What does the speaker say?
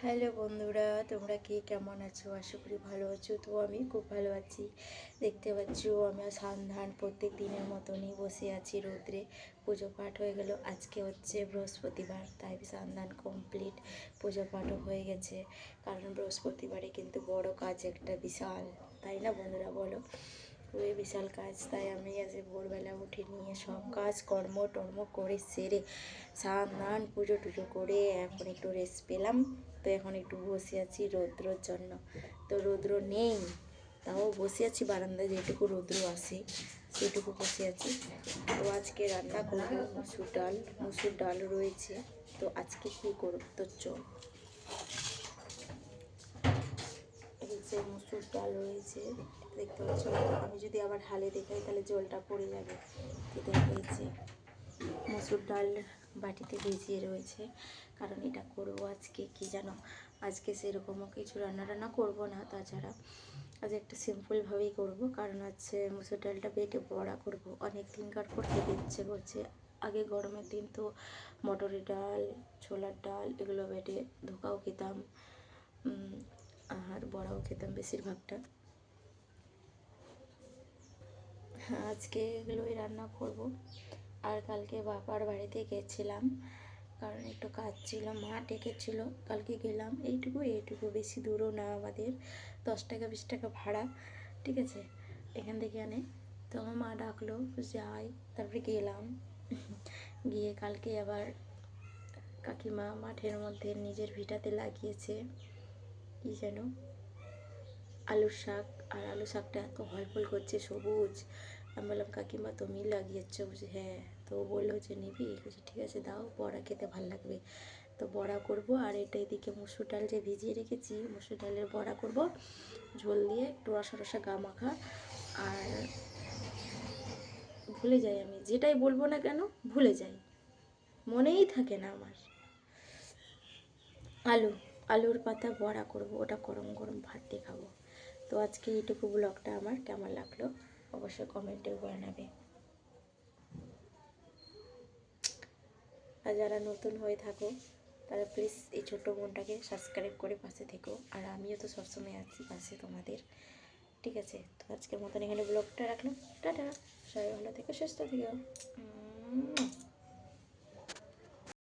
Hello বন্ধুরা, তোমরা কে কেমন আছো? আশা করি ভালো আছো। তো আমি খুব ভালো আছি। দেখতে পাচ্ছ আমি সান্ধান প্রত্যেক দিনের মতনই বসে আছি রোদ্রে। পুজো পাঠ হয়ে গেল। আজকে হচ্ছে বৃহস্পতিবার, তাই সান্ধান কমপ্লিট, পুজো পাঠও হয়ে গেছে। কারণ বৃহস্পতিবারে কিন্তু বড় কাজ একটা বিশাল, তাই না বন্ধুরা বলো? খুবই বিশাল কাজ। তাই আমি আজ ভোরবেলা উঠে নিয়ে সব কাজ টর্ম করে সেরে স্নান পুজো টুজো করে এখন একটু রেস্ট পেলাম। তো এখন একটু বসে আছি রৌদ্রর জন্য। তো রৌদ্র নেই, তাও বসে আছি বারান্দায়, যেটুকু রৌদ্র আসে সেটুকু বসে আছি। তো আজকে রান্না করবো মুসুর ডাল রয়েছে। তো আজকে কী করব, তো চল। এই যে মুসুর ডাল রয়েছে, দেখতে পাচ্ছ। আমি যদি আবার ঢালে দেখাই তাহলে জলটা পড়ে যাবে। তো দেখেছি মুসুর ডাল বাটিতে ভিজিয়ে রয়েছে, কারণ এটা করব আজকে কি জানো, আজকে সেরকমও কিছু রান্না করব না। তাছাড়া আজ একটা সিম্পলভাবেই করব, কারণ হচ্ছে মুসুর ডালটা বেটে বড়া করব। অনেক দিনকার করতে ইচ্ছে করছে। আগে গরমের দিন তো মটরের ডাল, ছোলার ডাল এগুলো বেটে ধোকাও খেতাম, আর বড়াও খেতাম বেশিরভাগটা। হ্যাঁ, আজকে এগুলোই রান্না করব। আর কালকে বাবার বাড়িতে গেছিলাম, কারণ একটু কাজ ছিল, মা ডেকেছিল। কালকে গেলাম, এইটুকু বেশি দূরও না আমাদের, 10 টাকা 20 টাকা ভাড়া, ঠিক আছে, এখান থেকে আনে। তো আমার মা ডাকলো, যাই, তারপরে গেলাম। গিয়ে কালকে আবার কাকিমা মাঠের মধ্যে নিজের ভিটাতে লাগিয়েছে কি যেন আলুর শাক। আর আলু শাকটা এত ফল করছে, সবুজ। আমি বললাম, কাকিমা তুমি লাগিয়েছ? বলছি হ্যাঁ। তো বললো যে নিবি? বলছি ঠিক আছে দাও, বড়া খেতে ভালো লাগবে। তো বড়া করব। আর এটা এদিকে মুসুর ডাল যে ভিজিয়ে রেখেছি, মুসুর ডালের বড়া করব, ঝোল দিয়ে একটু রসা রসা গা মাখা। আর ভুলে যাই, আমি যেটাই বলবো না কেন ভুলে যাই, মনেই থাকে না আমার। আলুর পাতা বড়া করব, ওটা গরম গরম ভাত দিয়ে খাবো। তো আজকে এইটুকু ব্লগটা আমার কেমন লাগলো অবশ্যই কমেন্টে জানাবে। আর যারা নতুন হয়ে থাকো তারা প্লিজ এই ছোট্ট বোনটাকে সাবস্ক্রাইব করে পাশে থেকো। আর আমিও তো সবসময় আছি পাশে তোমাদের, ঠিক আছে? তো আজকের মতন এখানে ব্লগটা রাখলাম। টাটা, সবাই ভালো থেকো, সুস্থ থেকো।